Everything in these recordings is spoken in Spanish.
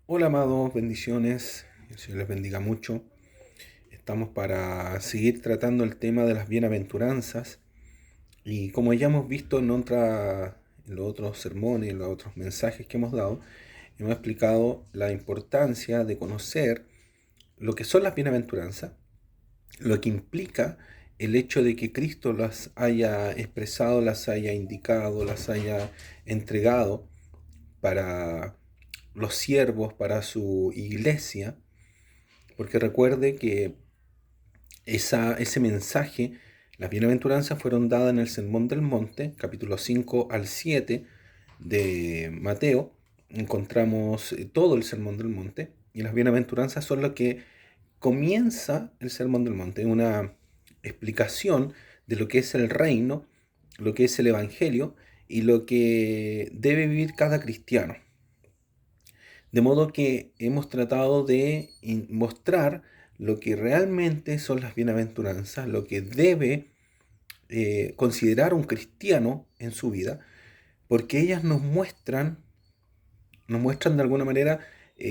Hola amados, bendiciones, que el Señor les bendiga mucho. Estamos para seguir tratando el tema de las bienaventuranzas y como ya hemos visto en los otros sermones, en los otros mensajes que hemos dado, hemos explicado la importancia de conocer lo que son las bienaventuranzas, lo que implica el hecho de que Cristo las haya expresado, las haya indicado, las haya entregado para los siervos, para su iglesia. Porque recuerde que ese mensaje, las bienaventuranzas fueron dadas en el Sermón del Monte, capítulo 5 al 7 de Mateo. Encontramos todo el Sermón del Monte y las bienaventuranzas son lo que comienza el Sermón del Monte, una explicación de lo que es el reino, lo que es el Evangelio y lo que debe vivir cada cristiano. De modo que hemos tratado de mostrar lo que realmente son las bienaventuranzas, lo que debe considerar un cristiano en su vida, porque ellas nos muestran de alguna manera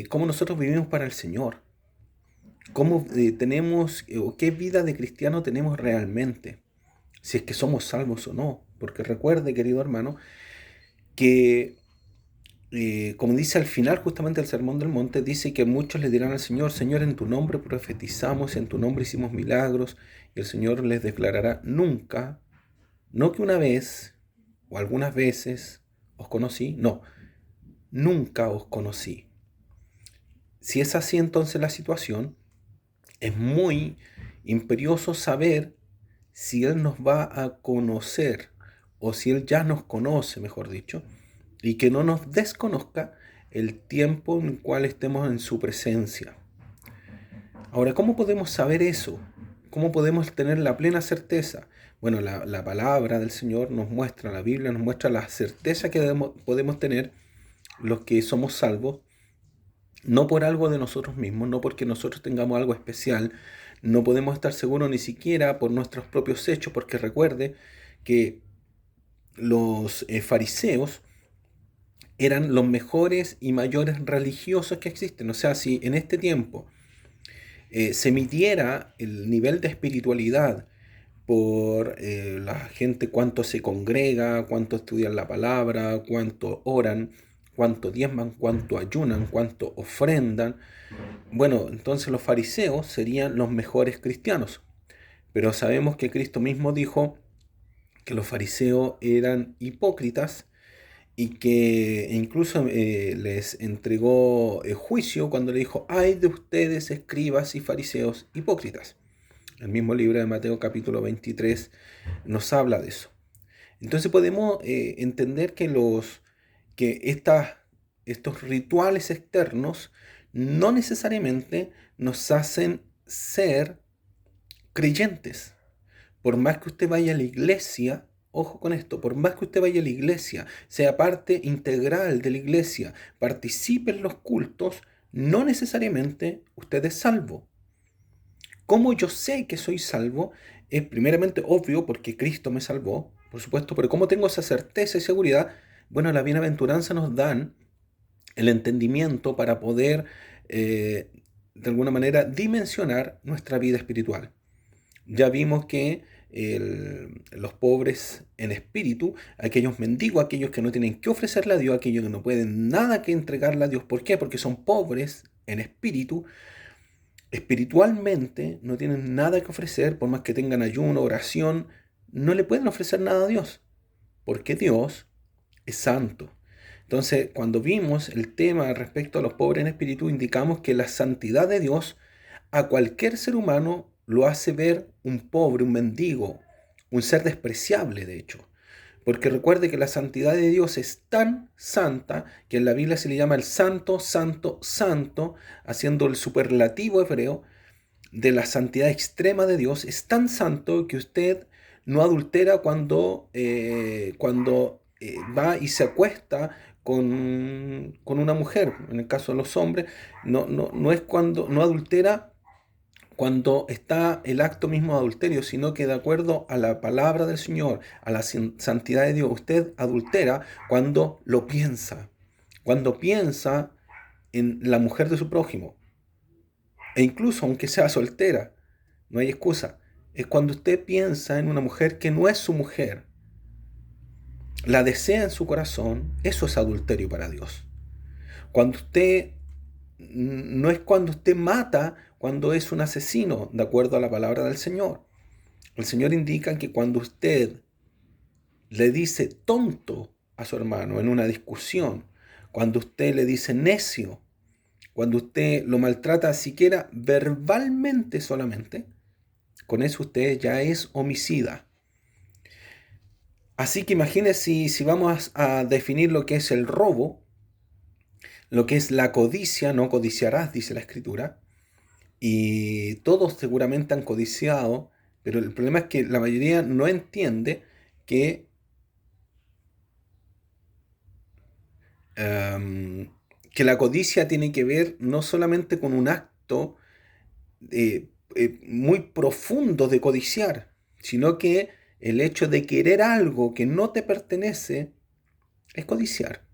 cómo nosotros vivimos para el Señor, cómo tenemos o qué vida de cristiano tenemos realmente, si es que somos salvos o no. Porque recuerde, querido hermano, que como dice al final justamente el Sermón del Monte, dice que muchos le dirán al Señor, Señor, en tu nombre profetizamos, en tu nombre hicimos milagros, y el Señor les declarará, nunca, no que una vez o algunas veces os conocí, no, nunca os conocí. Si es así entonces la situación, es muy imperioso saber si Él nos va a conocer o si Él ya nos conoce, mejor dicho, y que no nos desconozca el tiempo en el cual estemos en su presencia. Ahora, ¿cómo podemos saber eso? ¿Cómo podemos tener la plena certeza? Bueno, la palabra del Señor nos muestra, la Biblia nos muestra la certeza que podemos tener los que somos salvos, no por algo de nosotros mismos, no porque nosotros tengamos algo especial, no podemos estar seguros ni siquiera por nuestros propios hechos, porque recuerde que los fariseos eran los mejores y mayores religiosos que existen. O sea, si en este tiempo se midiera el nivel de espiritualidad por la gente, cuánto se congrega, cuánto estudian la palabra, cuánto oran, cuánto diezman, cuánto ayunan, cuánto ofrendan, bueno, entonces los fariseos serían los mejores cristianos. Pero sabemos que Cristo mismo dijo que los fariseos eran hipócritas y que incluso les entregó juicio cuando le dijo, ay de ustedes escribas y fariseos hipócritas. El mismo libro de Mateo capítulo 23 nos habla de eso. Entonces podemos entender que estos rituales externos no necesariamente nos hacen ser creyentes. Por más que usted vaya a la iglesia, ojo con esto, por más que usted vaya a la iglesia, sea parte integral de la iglesia, participe en los cultos, no necesariamente usted es salvo. ¿Cómo yo sé que soy salvo? Es primeramente obvio porque Cristo me salvó, por supuesto, pero ¿cómo tengo esa certeza y seguridad? Bueno, la bienaventuranza nos dan el entendimiento para poder, eh, de alguna manera, dimensionar nuestra vida espiritual. Ya vimos que los pobres en espíritu, aquellos mendigos, aquellos que no tienen que ofrecerle a Dios, aquellos que no pueden nada que entregarle a Dios. ¿Por qué? Porque son pobres en espíritu, espiritualmente no tienen nada que ofrecer, por más que tengan ayuno, oración, no le pueden ofrecer nada a Dios, porque Dios es santo. Entonces, cuando vimos el tema respecto a los pobres en espíritu, indicamos que la santidad de Dios a cualquier ser humano lo hace ver un pobre, un mendigo, un ser despreciable, de hecho. Porque recuerde que la santidad de Dios es tan santa que en la Biblia se le llama el santo, santo, santo, haciendo el superlativo hebreo de la santidad extrema de Dios. Es tan santo que usted no adultera cuando va y se acuesta con una mujer. En el caso de los hombres, no es cuando no adultera cuando está el acto mismo de adulterio, sino que de acuerdo a la palabra del Señor, a la santidad de Dios, usted adultera cuando lo piensa. Cuando piensa en la mujer de su prójimo, e incluso aunque sea soltera, no hay excusa. Es cuando usted piensa en una mujer que no es su mujer, la desea en su corazón, eso es adulterio para Dios. Cuando usted, no es cuando usted mata, cuando es un asesino, de acuerdo a la palabra del Señor. El Señor indica que cuando usted le dice tonto a su hermano en una discusión, cuando usted le dice necio, cuando usted lo maltrata siquiera verbalmente solamente, con eso usted ya es homicida. Así que imagínese si vamos a definir lo que es el robo, lo que es la codicia, no codiciarás, dice la Escritura, y todos seguramente han codiciado, pero el problema es que la mayoría no entiende que, que la codicia tiene que ver no solamente con un acto muy profundo de codiciar, sino que el hecho de querer algo que no te pertenece es codiciar.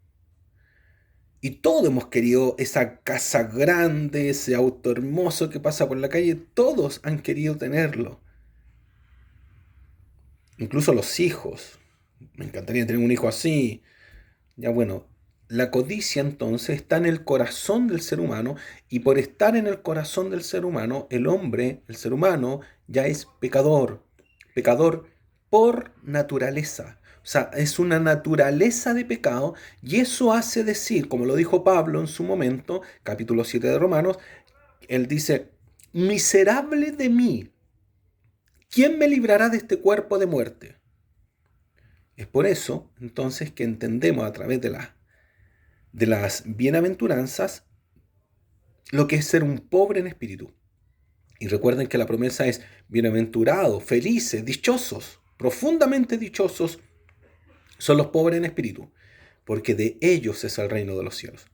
Y todos hemos querido esa casa grande, ese auto hermoso que pasa por la calle, todos han querido tenerlo. Incluso los hijos. Me encantaría tener un hijo así. Ya bueno, la codicia entonces está en el corazón del ser humano, y por estar en el corazón del ser humano, el hombre, el ser humano, ya es pecador. Pecador por naturaleza. O sea, es una naturaleza de pecado, y eso hace decir, como lo dijo Pablo en su momento, capítulo 7 de Romanos, él dice, miserable de mí, ¿quién me librará de este cuerpo de muerte? Es por eso, entonces, que entendemos a través de las bienaventuranzas lo que es ser un pobre en espíritu. Y recuerden que la promesa es bienaventurados, felices, dichosos, profundamente dichosos son los pobres en espíritu, porque de ellos es el reino de los cielos.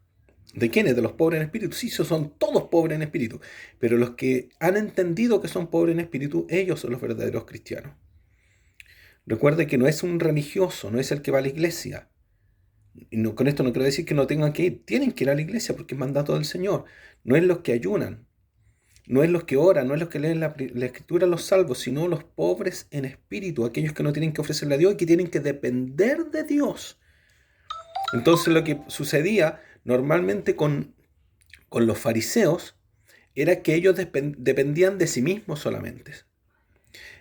¿De quiénes? De los pobres en espíritu. Sí, son todos pobres en espíritu, pero los que han entendido que son pobres en espíritu, ellos son los verdaderos cristianos. Recuerde que no es un religioso, no es el que va a la iglesia. Y no, con esto no quiero decir que no tengan que ir. Tienen que ir a la iglesia porque es mandato del Señor. No es los que ayunan, no es los que oran, no es los que leen la escritura, los salvos, sino los pobres en espíritu, aquellos que no tienen que ofrecerle a Dios y que tienen que depender de Dios. Entonces lo que sucedía normalmente con los fariseos era que ellos dependían de sí mismos solamente.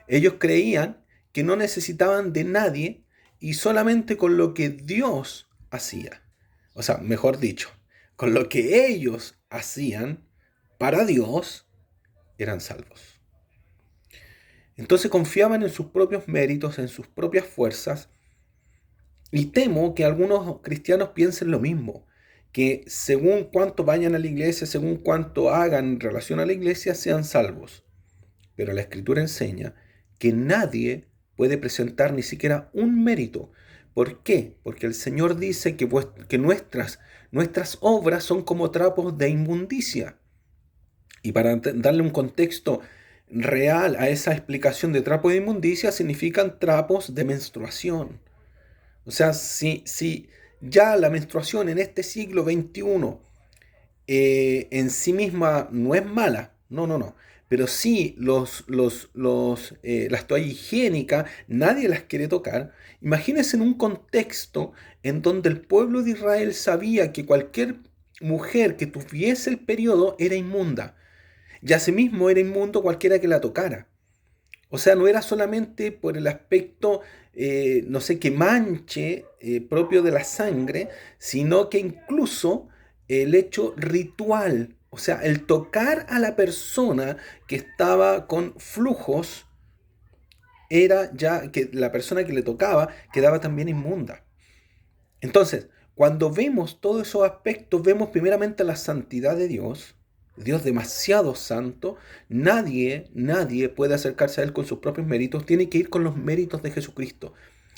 Ellos creían que no necesitaban de nadie y solamente con lo que Dios hacía. O sea, mejor dicho, con lo que ellos hacían para Dios, eran salvos. Entonces confiaban en sus propios méritos, en sus propias fuerzas, y temo que algunos cristianos piensen lo mismo, que según cuánto vayan a la iglesia, según cuánto hagan en relación a la iglesia, sean salvos. Pero la Escritura enseña que nadie puede presentar ni siquiera un mérito. ¿Por qué? Porque el Señor dice que nuestras obras son como trapos de inmundicia. Y para darle un contexto real a esa explicación de trapo de inmundicia, significan trapos de menstruación. O sea, si ya la menstruación en este siglo XXI en sí misma no es mala, no. Pero sí las toallas higiénicas, nadie las quiere tocar. Imagínense en un contexto en donde el pueblo de Israel sabía que cualquier mujer que tuviese el periodo era inmunda. Y asimismo era inmundo cualquiera que la tocara. O sea, no era solamente por el aspecto, no sé, que manche propio de la sangre, sino que incluso el hecho ritual, o sea, el tocar a la persona que estaba con flujos, era ya que la persona que le tocaba quedaba también inmunda. Entonces, cuando vemos todos esos aspectos, vemos primeramente la santidad de Dios. Dios demasiado santo, nadie puede acercarse a Él con sus propios méritos, tiene que ir con los méritos de Jesucristo.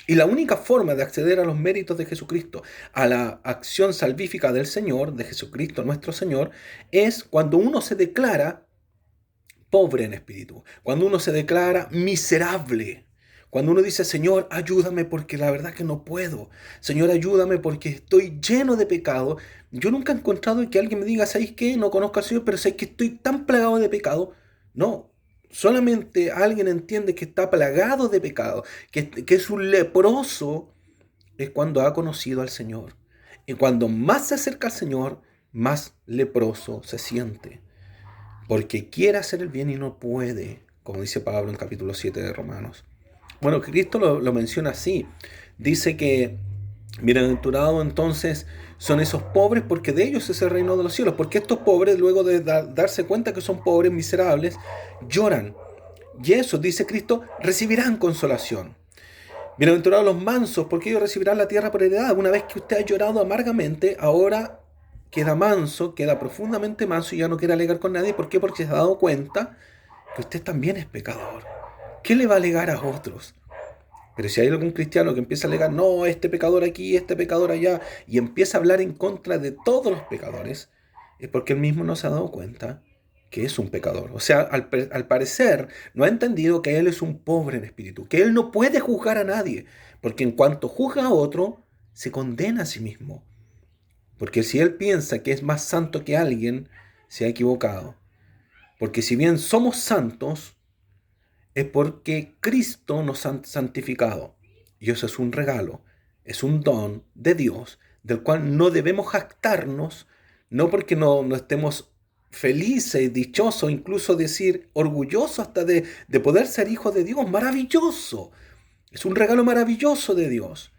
Y la única forma de acceder a los méritos de Jesucristo, a la acción salvífica del Señor, de Jesucristo nuestro Señor, es cuando uno se declara pobre en espíritu, cuando uno se declara miserable, Cuando uno dice, Señor, ayúdame porque la verdad que no puedo. Señor, ayúdame porque estoy lleno de pecado. Yo nunca he encontrado que alguien me diga, ¿sabes qué? No conozco al Señor, pero sé que estoy tan plagado de pecado. No, solamente alguien entiende que está plagado de pecado, que es un leproso, es cuando ha conocido al Señor. Y cuando más se acerca al Señor, más leproso se siente. Porque quiere hacer el bien y no puede, como dice Pablo en capítulo 7 de Romanos. Bueno, Cristo lo menciona así. Dice que bienaventurados entonces son esos pobres porque de ellos es el reino de los cielos. Porque estos pobres, luego de darse cuenta que son pobres, miserables, lloran. Y eso, dice Cristo, recibirán consolación. Bienaventurados los mansos, porque ellos recibirán la tierra por heredad. Una vez que usted ha llorado amargamente, ahora queda manso, queda profundamente manso y ya no quiere alegar con nadie. ¿Por qué? Porque se ha dado cuenta que usted también es pecador. ¿Qué le va a alegar a otros? Pero si hay algún cristiano que empieza a alegar, no, este pecador aquí, este pecador allá, y empieza a hablar en contra de todos los pecadores, es porque él mismo no se ha dado cuenta que es un pecador. O sea, al parecer no ha entendido que él es un pobre en espíritu, que él no puede juzgar a nadie, porque en cuanto juzga a otro, se condena a sí mismo. Porque si él piensa que es más santo que alguien, se ha equivocado. Porque si bien somos santos, es porque Cristo nos ha santificado. Y eso es un regalo, es un don de Dios, del cual no debemos jactarnos, no porque no estemos felices, dichosos, incluso decir orgullosos hasta de poder ser hijos de Dios. Maravilloso. Es un regalo maravilloso de Dios.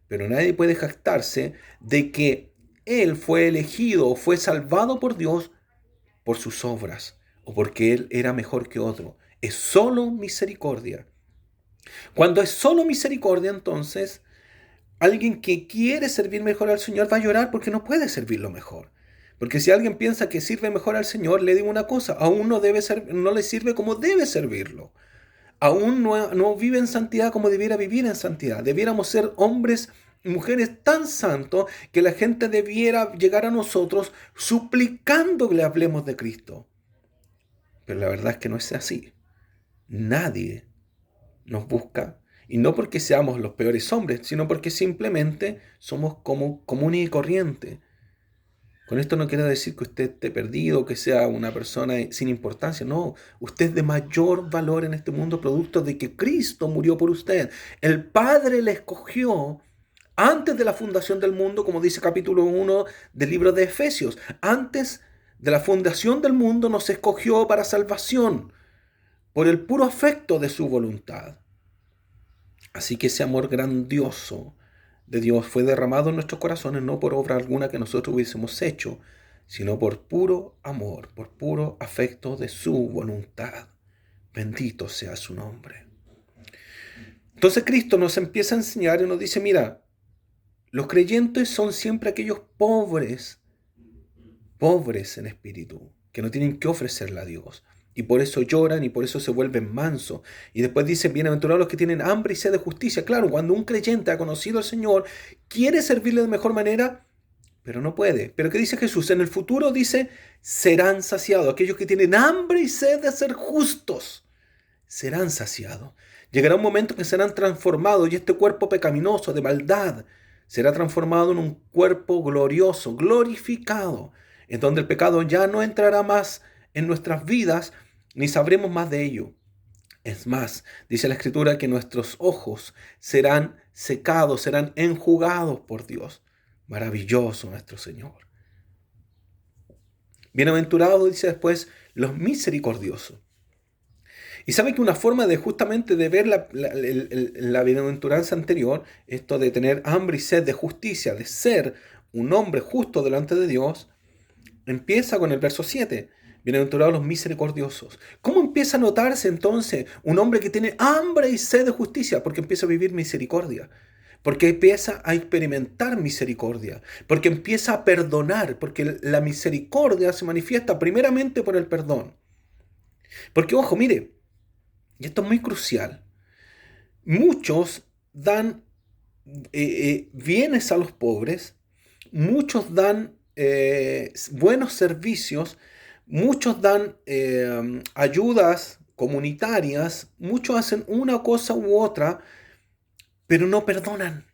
Pero nadie puede jactarse de que Él fue elegido o fue salvado por Dios por sus obras o porque Él era mejor que otro. Es solo misericordia. Cuando es solo misericordia, entonces, alguien que quiere servir mejor al Señor va a llorar porque no puede servirlo mejor. Porque si alguien piensa que sirve mejor al Señor, le digo una cosa, aún no le sirve como debe servirlo. Aún no vive en santidad como debiera vivir en santidad. Debiéramos ser hombres y mujeres tan santos que la gente debiera llegar a nosotros suplicando que le hablemos de Cristo. Pero la verdad es que no es así. Nadie nos busca, y no porque seamos los peores hombres, sino porque simplemente somos como comunes y corrientes. Con esto no quiero decir que usted esté perdido, que sea una persona sin importancia. No, usted es de mayor valor en este mundo producto de que Cristo murió por usted. El Padre le escogió antes de la fundación del mundo, como dice capítulo 1 del libro de Efesios. Antes de la fundación del mundo nos escogió para salvación, por el puro afecto de su voluntad. Así que ese amor grandioso de Dios fue derramado en nuestros corazones no por obra alguna que nosotros hubiésemos hecho, sino por puro amor, por puro afecto de su voluntad. Bendito sea su nombre. Entonces Cristo nos empieza a enseñar y nos dice, mira, los creyentes son siempre aquellos pobres en espíritu, que no tienen que ofrecerle a Dios. Y por eso lloran y por eso se vuelven mansos. Y después dicen, bienaventurados los que tienen hambre y sed de justicia. Claro, cuando un creyente ha conocido al Señor, quiere servirle de mejor manera, pero no puede. Pero ¿qué dice Jesús? En el futuro dice, serán saciados. Aquellos que tienen hambre y sed de ser justos, serán saciados. Llegará un momento que serán transformados y este cuerpo pecaminoso de maldad será transformado en un cuerpo glorioso, glorificado, en donde el pecado ya no entrará más en nuestras vidas, ni sabremos más de ello. Es más, dice la Escritura que nuestros ojos serán secados, serán enjugados por Dios. Maravilloso nuestro Señor. Bienaventurados, dice después, los misericordiosos. Y sabe que una forma de justamente de ver la bienaventuranza anterior, esto de tener hambre y sed de justicia, de ser un hombre justo delante de Dios, empieza con el verso 7. Bienaventurados los misericordiosos. ¿Cómo empieza a notarse entonces un hombre que tiene hambre y sed de justicia? Porque empieza a vivir misericordia. Porque empieza a experimentar misericordia. Porque empieza a perdonar. Porque la misericordia se manifiesta primeramente por el perdón. Porque, ojo, mire, y esto es muy crucial. Muchos dan bienes a los pobres. Muchos dan buenos servicios. Muchos dan ayudas comunitarias, muchos hacen una cosa u otra, pero no perdonan.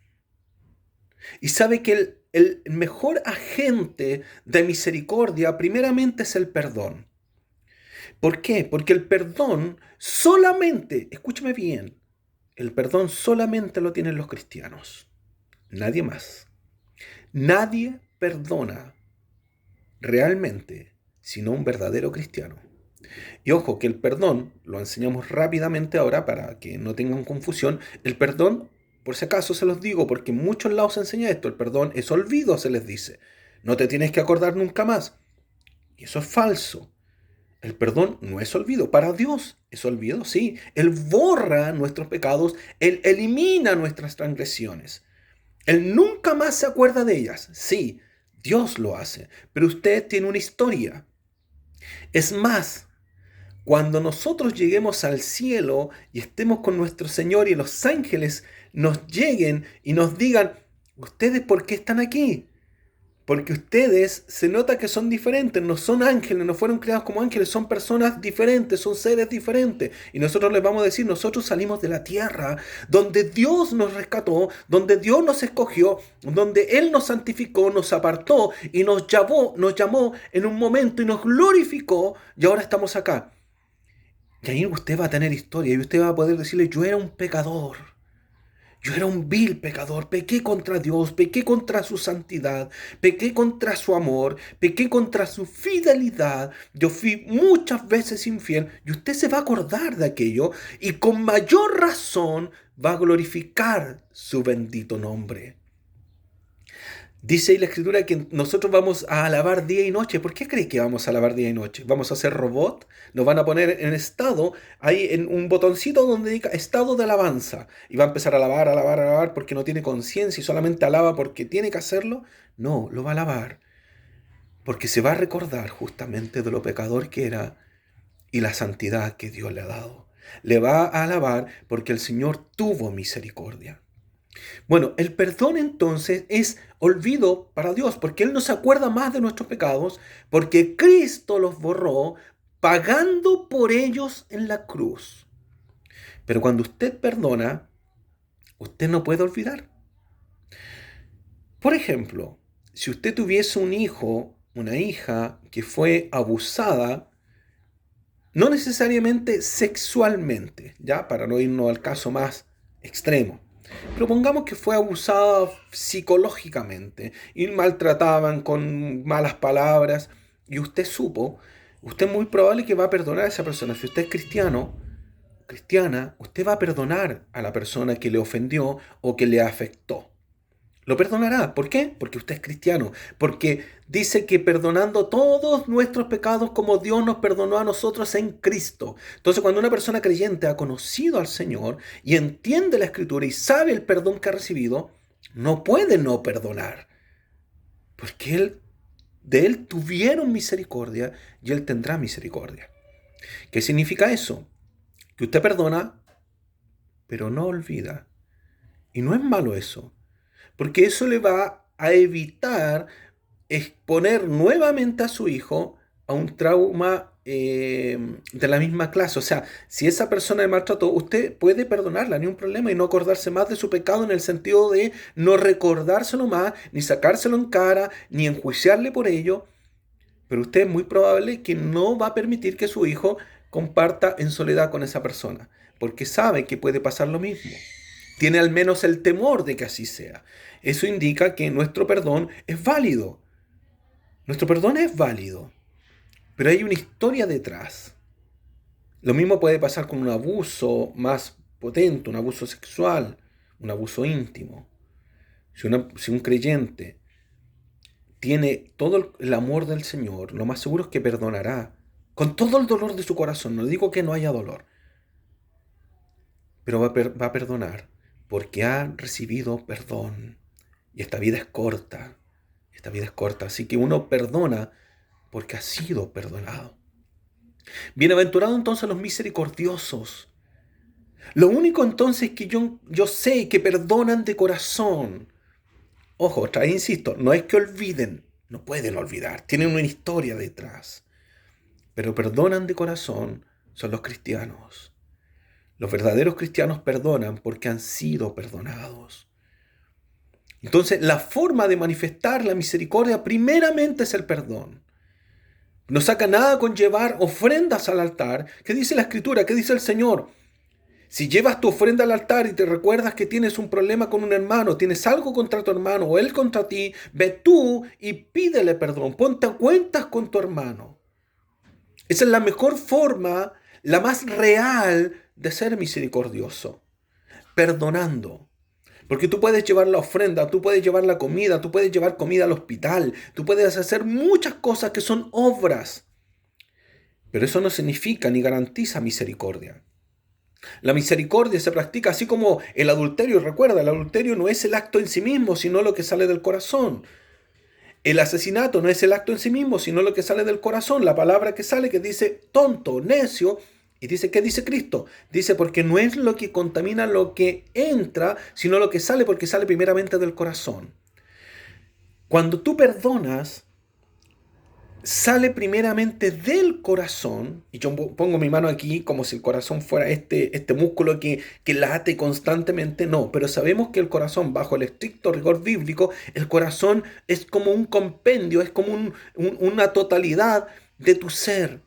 Y sabe que el mejor agente de misericordia primeramente es el perdón. ¿Por qué? Porque el perdón solamente, escúchame bien, el perdón solamente lo tienen los cristianos, nadie más. Nadie perdona realmente sino un verdadero cristiano. Y ojo, que el perdón, lo enseñamos rápidamente ahora para que no tengan confusión, el perdón, por si acaso se los digo, porque en muchos lados se enseña esto, el perdón es olvido, se les dice. No te tienes que acordar nunca más. Y eso es falso. El perdón no es olvido. Para Dios es olvido, sí. Él borra nuestros pecados, Él elimina nuestras transgresiones. Él nunca más se acuerda de ellas. Sí, Dios lo hace. Pero usted tiene una historia. Es más, cuando nosotros lleguemos al cielo y estemos con nuestro Señor y los ángeles nos lleguen y nos digan, ¿ustedes por qué están aquí? Porque ustedes se nota que son diferentes, no son ángeles, no fueron creados como ángeles, son personas diferentes, son seres diferentes. Y nosotros les vamos a decir, nosotros salimos de la tierra, donde Dios nos rescató, donde Dios nos escogió, donde Él nos santificó, nos apartó y nos llamó en un momento y nos glorificó y ahora estamos acá. Y ahí usted va a tener historia y usted va a poder decirle, yo era un pecador. Yo era un vil pecador, pequé contra Dios, pequé contra su santidad, pequé contra su amor, pequé contra su fidelidad. Yo fui muchas veces infiel y usted se va a acordar de aquello y con mayor razón va a glorificar su bendito nombre. Dice ahí la Escritura que nosotros vamos a alabar día y noche. ¿Por qué cree que vamos a alabar día y noche? ¿Vamos a ser robot? Nos van a poner en estado, ahí en un botoncito donde diga estado de alabanza. Y va a empezar a alabar, alabar, alabar porque no tiene conciencia y solamente alaba porque tiene que hacerlo. No, lo va a alabar porque se va a recordar justamente de lo pecador que era y la santidad que Dios le ha dado. Le va a alabar porque el Señor tuvo misericordia. Bueno, el perdón entonces es olvido para Dios, porque Él no se acuerda más de nuestros pecados, porque Cristo los borró pagando por ellos en la cruz. Pero cuando usted perdona, usted no puede olvidar. Por ejemplo, si usted tuviese un hijo, una hija que fue abusada, no necesariamente sexualmente, ya para no irnos al caso más extremo, pero pongamos que fue abusada psicológicamente y maltrataban con malas palabras y usted supo, usted es muy probable que va a perdonar a esa persona. Si usted es cristiano, cristiana, usted va a perdonar a la persona que le ofendió o que le afectó. Lo perdonará. ¿Por qué? Porque usted es cristiano. Porque dice que perdonando todos nuestros pecados como Dios nos perdonó a nosotros en Cristo. Entonces, cuando una persona creyente ha conocido al Señor y entiende la Escritura y sabe el perdón que ha recibido, no puede no perdonar. Porque de Él tuvieron misericordia y Él tendrá misericordia. ¿Qué significa eso? Que usted perdona, pero no olvida. Y no es malo eso. Porque eso le va a evitar exponer nuevamente a su hijo a un trauma de la misma clase. O sea, si esa persona le maltrató, usted puede perdonarla, ni un problema, y no acordarse más de su pecado en el sentido de no recordárselo más, ni sacárselo en cara, ni enjuiciarle por ello. Pero usted es muy probable que no va a permitir que su hijo comparta en soledad con esa persona, porque sabe que puede pasar lo mismo. Tiene al menos el temor de que así sea. Eso indica que nuestro perdón es válido. Nuestro perdón es válido, pero hay una historia detrás. Lo mismo puede pasar con un abuso más potente, un abuso sexual, un abuso íntimo. Si un creyente tiene todo el amor del Señor, lo más seguro es que perdonará con todo el dolor de su corazón. No digo que no haya dolor, pero va a perdonar porque ha recibido perdón. Y esta vida es corta. Esta vida es corta. Así que uno perdona porque ha sido perdonado. Bienaventurados entonces los misericordiosos. Lo único entonces que yo sé que perdonan de corazón. Ojo, otra vez insisto, no es que olviden. No pueden olvidar. Tienen una historia detrás. Pero perdonan de corazón son los cristianos. Los verdaderos cristianos perdonan porque han sido perdonados. Entonces, la forma de manifestar la misericordia primeramente es el perdón. No saca nada con llevar ofrendas al altar. ¿Qué dice la Escritura? ¿Qué dice el Señor? Si llevas tu ofrenda al altar y te recuerdas que tienes un problema con un hermano, tienes algo contra tu hermano o él contra ti, ve tú y pídele perdón. Ponte a cuentas con tu hermano. Esa es la mejor forma, la más real de ser misericordioso. Perdonando. Porque tú puedes llevar la ofrenda, tú puedes llevar la comida, tú puedes llevar comida al hospital, tú puedes hacer muchas cosas que son obras. Pero eso no significa ni garantiza misericordia. La misericordia se practica así como el adulterio. Recuerda, el adulterio no es el acto en sí mismo, sino lo que sale del corazón. El asesinato no es el acto en sí mismo, sino lo que sale del corazón. La palabra que sale que dice tonto, necio. Y dice, ¿qué dice Cristo? Dice, porque no es lo que contamina lo que entra, sino lo que sale, porque sale primeramente del corazón. Cuando tú perdonas, sale primeramente del corazón, y yo pongo mi mano aquí como si el corazón fuera este músculo que late constantemente, no, pero sabemos que el corazón, bajo el estricto rigor bíblico, el corazón es como un compendio, es como una totalidad de tu ser.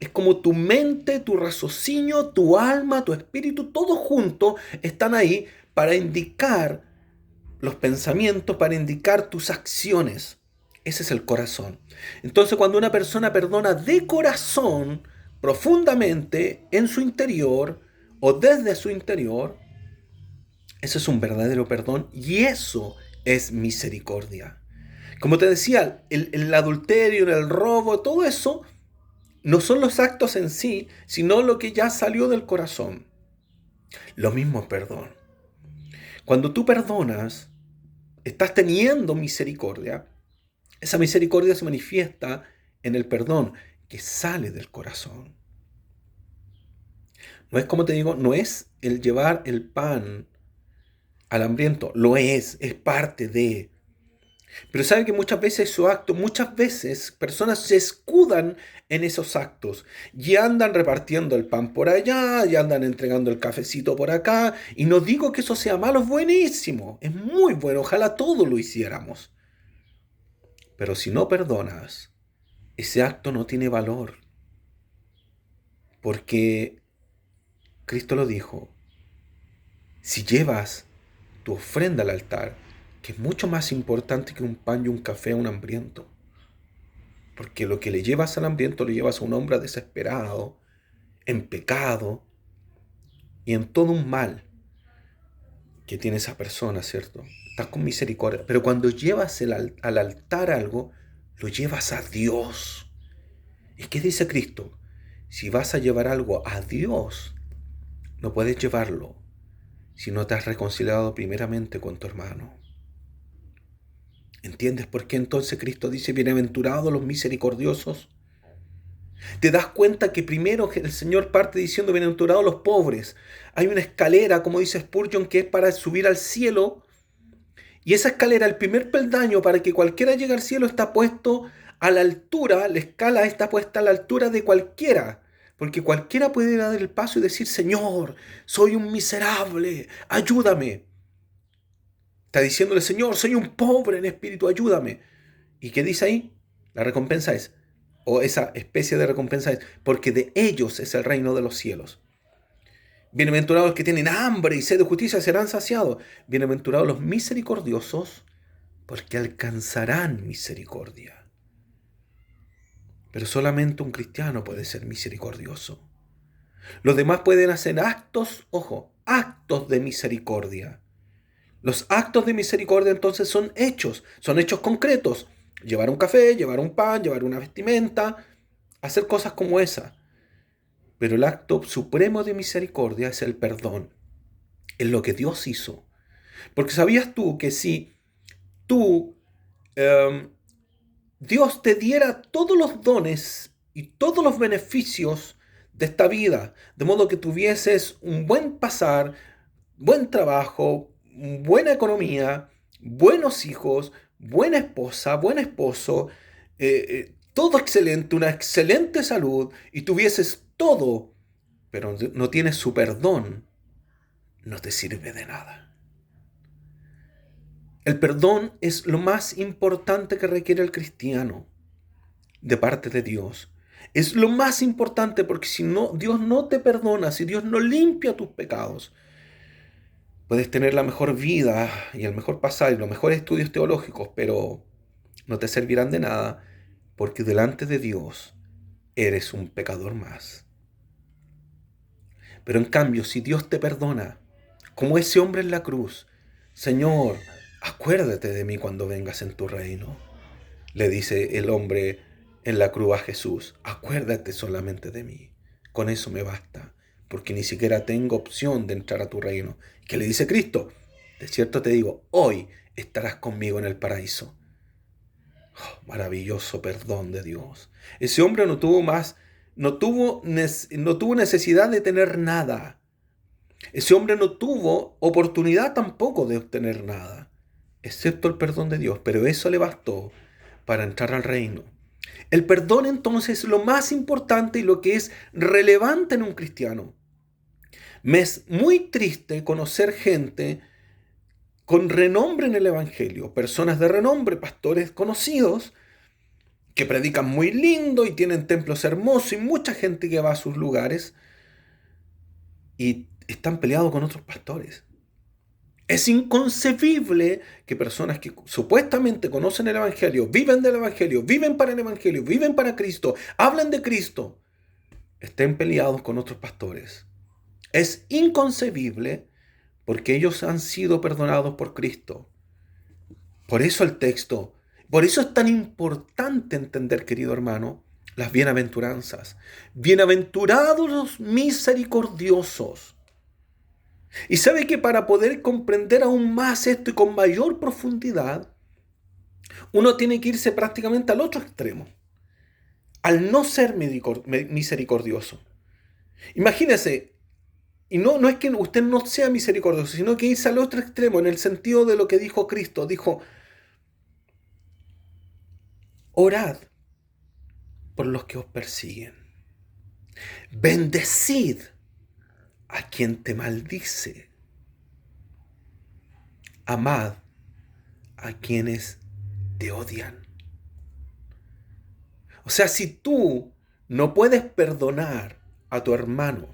Es como tu mente, tu raciocinio, tu alma, tu espíritu, todo junto están ahí para indicar los pensamientos, para indicar tus acciones. Ese es el corazón. Entonces, cuando una persona perdona de corazón, profundamente, en su interior o desde su interior, eso es un verdadero perdón y eso es misericordia. Como te decía, el adulterio, el robo, todo eso no son los actos en sí, sino lo que ya salió del corazón. Lo mismo es perdón. Cuando tú perdonas, estás teniendo misericordia. Esa misericordia se manifiesta en el perdón que sale del corazón. No es, como te digo, no es el llevar el pan al hambriento. Lo es parte de. Pero saben que muchas veces esos actos, muchas veces personas se escudan en esos actos y andan repartiendo el pan por allá, y andan entregando el cafecito por acá. Y no digo que eso sea malo, es buenísimo, es muy bueno, ojalá todos lo hiciéramos. Pero si no perdonas, ese acto no tiene valor. Porque Cristo lo dijo, si llevas tu ofrenda al altar, que es mucho más importante que un pan y un café a un hambriento. Porque lo que le llevas al hambriento lo llevas a un hombre desesperado, en pecado y en todo un mal que tiene esa persona, ¿cierto? Estás con misericordia. Pero cuando llevas al altar algo, lo llevas a Dios. ¿Y qué dice Cristo? Si vas a llevar algo a Dios, no puedes llevarlo si no te has reconciliado primeramente con tu hermano. ¿Entiendes por qué entonces Cristo dice, bienaventurados los misericordiosos? Te das cuenta que primero el Señor parte diciendo, bienaventurados los pobres. Hay una escalera, como dice Spurgeon, que es para subir al cielo. Y esa escalera, el primer peldaño para que cualquiera llegue al cielo, está puesto a la altura, la escala está puesta a la altura de cualquiera. Porque cualquiera puede dar el paso y decir, Señor, soy un miserable, ayúdame. Está diciéndole, Señor, soy un pobre en espíritu, ayúdame. ¿Y qué dice ahí? La recompensa es, o esa especie de recompensa es, porque de ellos es el reino de los cielos. Bienaventurados los que tienen hambre y sed de justicia serán saciados. Bienaventurados los misericordiosos, porque alcanzarán misericordia. Pero solamente un cristiano puede ser misericordioso. Los demás pueden hacer actos, ojo, actos de misericordia. Los actos de misericordia entonces son hechos concretos. Llevar un café, llevar un pan, llevar una vestimenta, hacer cosas como esa. Pero el acto supremo de misericordia es el perdón. Es lo que Dios hizo. Porque ¿sabías tú que si tú, Dios te diera todos los dones y todos los beneficios de esta vida, de modo que tuvieses un buen pasar, buen trabajo, buena economía, buenos hijos, buena esposa, buen esposo, todo excelente, una excelente salud y tuvieses todo pero no tienes su perdón, no te sirve de nada. El perdón es lo más importante que requiere el cristiano de parte de Dios. Es lo más importante porque si no, Dios no te perdona, si Dios no limpia tus pecados, puedes tener la mejor vida y el mejor pasar y los mejores estudios teológicos, pero no te servirán de nada porque delante de Dios eres un pecador más. Pero en cambio, si Dios te perdona, como ese hombre en la cruz, Señor, acuérdate de mí cuando vengas en tu reino. Le dice el hombre en la cruz a Jesús, acuérdate solamente de mí. Con eso me basta, porque ni siquiera tengo opción de entrar a tu reino. ¿Qué le dice Cristo? De cierto te digo, hoy estarás conmigo en el paraíso. Oh, maravilloso perdón de Dios. Ese hombre no tuvo necesidad de tener nada. Ese hombre no tuvo oportunidad tampoco de obtener nada, excepto el perdón de Dios, pero eso le bastó para entrar al reino. El perdón entonces es lo más importante y lo que es relevante en un cristiano. Me es muy triste conocer gente con renombre en el Evangelio, personas de renombre, pastores conocidos, que predican muy lindo y tienen templos hermosos y mucha gente que va a sus lugares y están peleados con otros pastores. Es inconcebible que personas que supuestamente conocen el Evangelio, viven del Evangelio, viven para el Evangelio, viven para Cristo, hablan de Cristo, estén peleados con otros pastores. Es inconcebible porque ellos han sido perdonados por Cristo. Por eso el texto, por eso es tan importante entender, querido hermano, las bienaventuranzas. Bienaventurados los misericordiosos. Y sabe que para poder comprender aún más esto y con mayor profundidad, uno tiene que irse prácticamente al otro extremo, al no ser misericordioso. Imagínese, y no es que usted no sea misericordioso, sino que irse al otro extremo en el sentido de lo que dijo Cristo. Dijo, orad por los que os persiguen. Bendecid a quien te maldice. Amad a quienes te odian. O sea, si tú no puedes perdonar a tu hermano,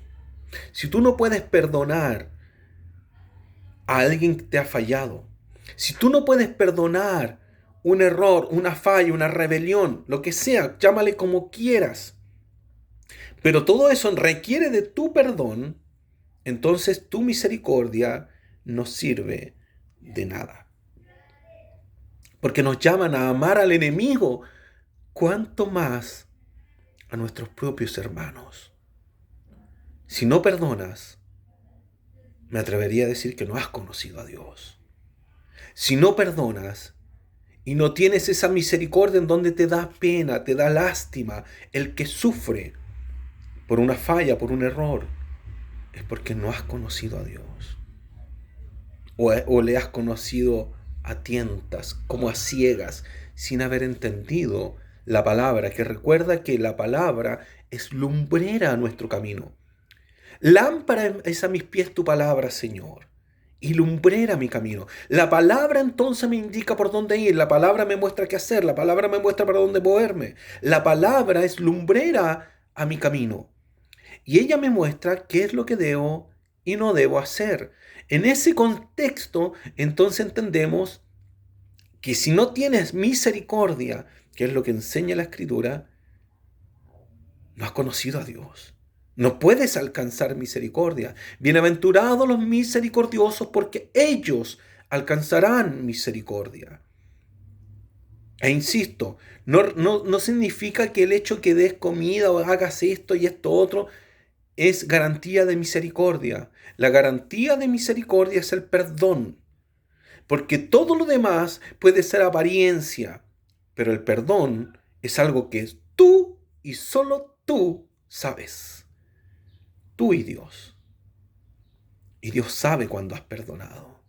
si tú no puedes perdonar a alguien que te ha fallado, si tú no puedes perdonar un error, una falla, una rebelión, lo que sea, llámale como quieras, pero todo eso requiere de tu perdón, entonces tu misericordia no sirve de nada. Porque nos llaman a amar al enemigo, cuanto más a nuestros propios hermanos. Si no perdonas, me atrevería a decir que no has conocido a Dios. Si no perdonas y no tienes esa misericordia en donde te da pena, te da lástima, el que sufre por una falla, por un error, es porque no has conocido a Dios. O le has conocido a tientas, como a ciegas, sin haber entendido la palabra, que recuerda que la palabra es lumbrera a nuestro camino. Lámpara es a mis pies tu palabra, Señor, y lumbrera mi camino. La palabra entonces me indica por dónde ir, la palabra me muestra qué hacer, la palabra me muestra para dónde moverme. La palabra es lumbrera a mi camino. Y ella me muestra qué es lo que debo y no debo hacer. En ese contexto, entonces entendemos que si no tienes misericordia, que es lo que enseña la Escritura, no has conocido a Dios. No puedes alcanzar misericordia. Bienaventurados los misericordiosos, porque ellos alcanzarán misericordia. E insisto, no significa que el hecho que des comida o hagas esto y esto otro es garantía de misericordia. La garantía de misericordia es el perdón, porque todo lo demás puede ser apariencia, pero el perdón es algo que tú y solo tú sabes. Tú y Dios. Y Dios sabe cuando has perdonado.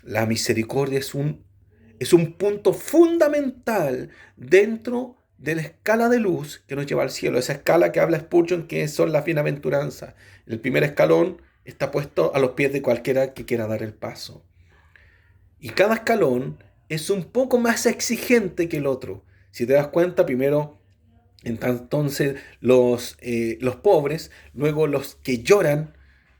La misericordia es un punto fundamental dentro de la escala de luz que nos lleva al cielo. Esa escala que habla Spurgeon, que son las bienaventuranzas. El primer escalón está puesto a los pies de cualquiera que quiera dar el paso. Y cada escalón es un poco más exigente que el otro. Si te das cuenta, primero entonces los pobres, luego los que lloran.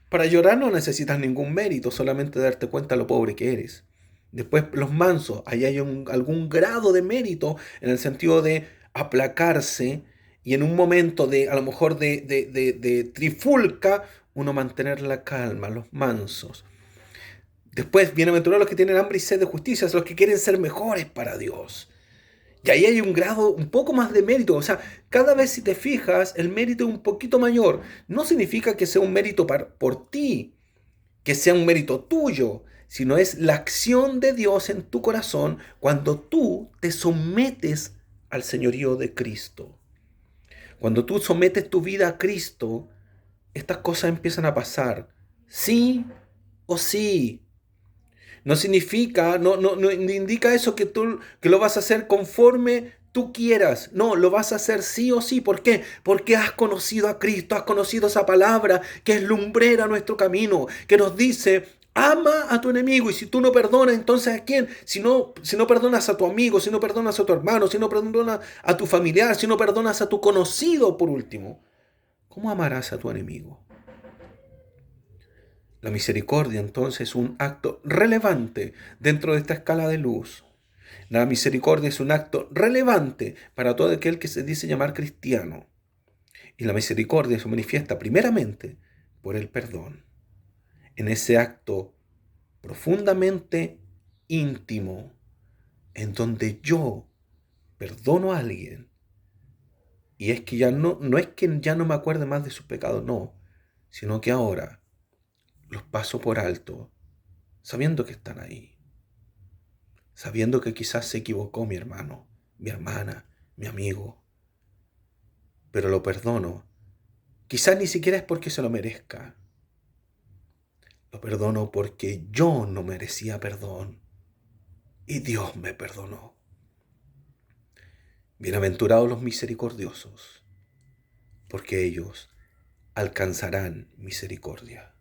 Para llorar no necesitas ningún mérito, solamente darte cuenta de lo pobre que eres. Después los mansos, ahí hay algún grado de mérito en el sentido de aplacarse y en un momento de, a lo mejor de trifulca, uno mantener la calma, los mansos. Después, bienaventurados los que tienen hambre y sed de justicia, los que quieren ser mejores para Dios. Y ahí hay un grado, un poco más de mérito. O sea, cada vez si te fijas, el mérito es un poquito mayor. No significa que sea un mérito por ti, que sea un mérito tuyo, sino es la acción de Dios en tu corazón cuando tú te sometes al señorío de Cristo. Cuando tú sometes tu vida a Cristo, estas cosas empiezan a pasar. Sí o sí. No significa, no indica eso que lo vas a hacer conforme tú quieras. No, lo vas a hacer sí o sí. ¿Por qué? Porque has conocido a Cristo, has conocido esa palabra que es lumbrera nuestro camino, que nos dice, ama a tu enemigo. Y si tú no perdonas, entonces ¿a quién? Si no perdonas a tu amigo, si no perdonas a tu hermano, si no perdonas a tu familiar, si no perdonas a tu conocido, por último, ¿cómo amarás a tu enemigo? La misericordia entonces es un acto relevante dentro de esta escala de luz. La misericordia es un acto relevante para todo aquel que se dice llamar cristiano. Y la misericordia se manifiesta primeramente por el perdón. En ese acto profundamente íntimo, en donde yo perdono a alguien. Y es que ya no es que ya no me acuerde más de sus pecados, no, sino que ahora los paso por alto, sabiendo que están ahí, sabiendo que quizás se equivocó mi hermano, mi hermana, mi amigo, pero lo perdono. Quizás ni siquiera es porque se lo merezca, lo perdono porque yo no merecía perdón y Dios me perdonó. Bienaventurados los misericordiosos, porque ellos alcanzarán misericordia.